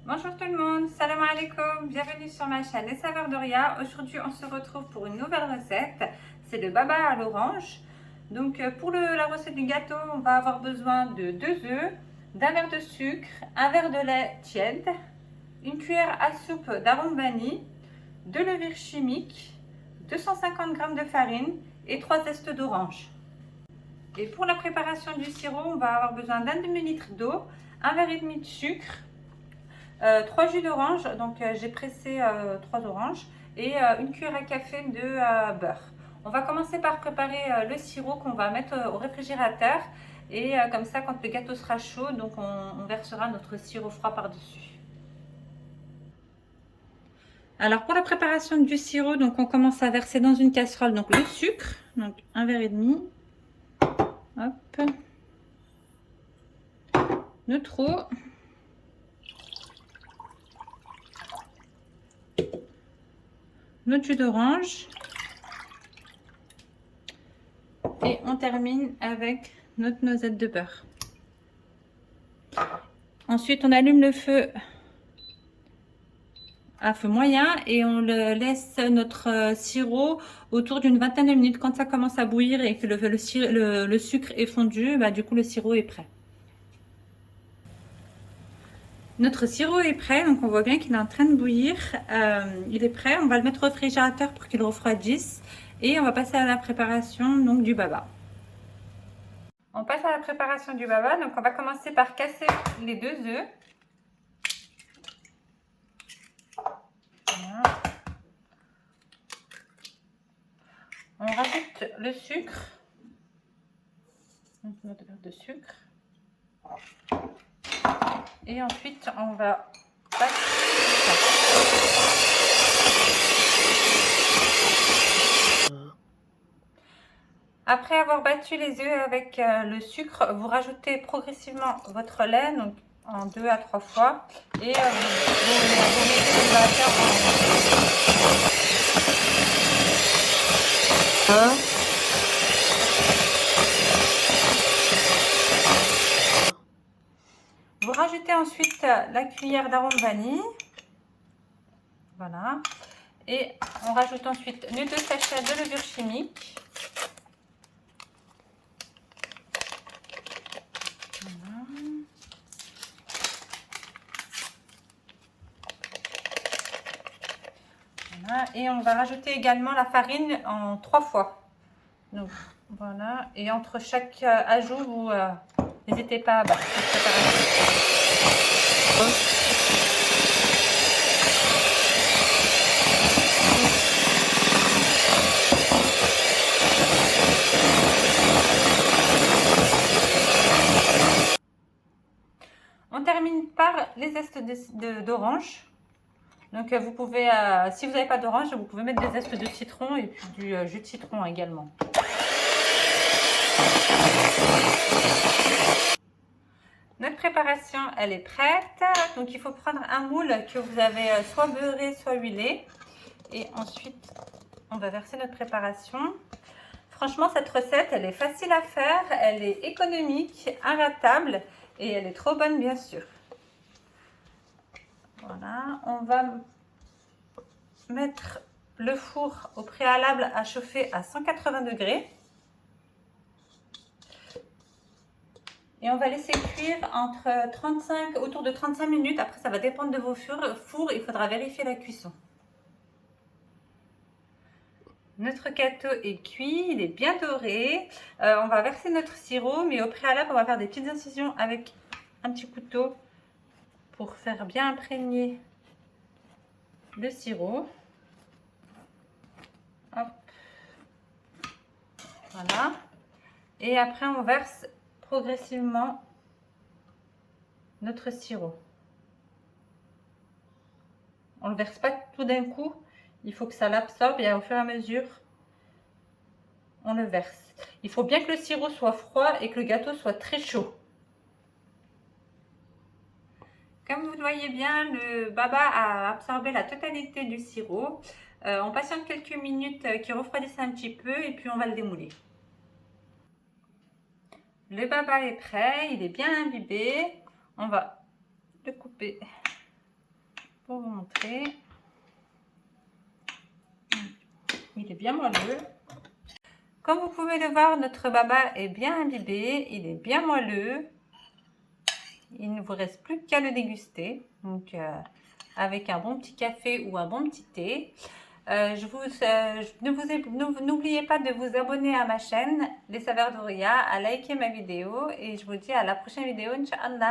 Bonjour tout le monde, salam alaikum, bienvenue sur ma chaîne Les Saveurs d'Oria. Aujourd'hui on se retrouve pour une nouvelle recette, c'est le baba à l'orange. Donc pour la recette du gâteau, on va avoir besoin de 2 œufs, d'un verre de sucre, un verre de lait tiède, une cuillère à soupe d'arôme vanille, de levure chimique, 250 g de farine et 3 zestes d'orange. Et pour la préparation du sirop, on va avoir besoin d'un demi-litre d'eau, un verre et demi de sucre, 3 jus d'orange, donc j'ai pressé 3 oranges et une cuillère à café de beurre. On va commencer par préparer le sirop qu'on va mettre au réfrigérateur et comme ça quand le gâteau sera chaud, donc on versera notre sirop froid par-dessus. Alors pour la préparation du sirop, donc on commence à verser dans une casserole donc le sucre, donc un verre et demi. Hop. Notre eau. Notre jus d'orange et on termine avec notre noisette de beurre. Ensuite on allume le feu à feu moyen et on laisse notre sirop autour d'une vingtaine de minutes. Quand ça commence à bouillir et que le sucre est fondu, du coup le sirop est prêt. Notre sirop est prêt, donc on voit bien qu'il est en train de bouillir. Il est prêt, on va le mettre au réfrigérateur pour qu'il refroidisse et on va passer à la préparation donc du baba. On passe à la préparation du baba, donc on va commencer par casser les 2 œufs. Voilà. On rajoute le sucre, notre verre de sucre. Et ensuite, on va battre. Après avoir battu les œufs avec le sucre, vous rajoutez progressivement votre lait, donc en 2 à 3 fois. Et vous mettez le batteur en... Vous rajoutez ensuite la cuillère d'arôme vanille. Voilà. Et on rajoute ensuite les 2 sachets de levure chimique. Voilà. Voilà. Et on va rajouter également la farine en 3 fois. Donc voilà. Et entre chaque ajout, vous n'hésitez pas à battre cette préparation. On termine par les zestes d'orange. Donc vous pouvez, si vous n'avez pas d'orange, vous pouvez mettre des zestes de citron et puis du jus de citron également. Notre préparation, elle est prête. Donc il faut prendre un moule que vous avez soit beurré, soit huilé. Et ensuite, on va verser notre préparation. Franchement, cette recette, elle est facile à faire, elle est économique, inratable et elle est trop bonne, bien sûr. Voilà, on va mettre le four au préalable à chauffer à 180 degrés. Et on va laisser cuire autour de 35 minutes. Après, ça va dépendre de vos fours, il faudra vérifier la cuisson. Notre gâteau est cuit, il est bien doré. On va verser notre sirop, mais au préalable, on va faire des petites incisions avec un petit couteau pour faire bien imprégner le sirop. Hop. Voilà. Et après, on verse progressivement notre sirop. On ne le verse pas tout d'un coup. Il faut que ça l'absorbe et au fur et à mesure, on le verse. Il faut bien que le sirop soit froid et que le gâteau soit très chaud. Comme vous le voyez bien, le baba a absorbé la totalité du sirop. On patiente quelques minutes qu'il refroidisse un petit peu et puis on va le démouler. Le baba est prêt, il est bien imbibé. On va le couper pour vous montrer. Il est bien moelleux. Comme vous pouvez le voir, notre baba est bien imbibé, il est bien moelleux. Il ne vous reste plus qu'à le déguster. Donc, avec un bon petit café ou un bon petit thé. N'oubliez pas de vous abonner à ma chaîne Les Saveurs d'Horia, à liker ma vidéo et je vous dis à la prochaine vidéo, Inch'Allah.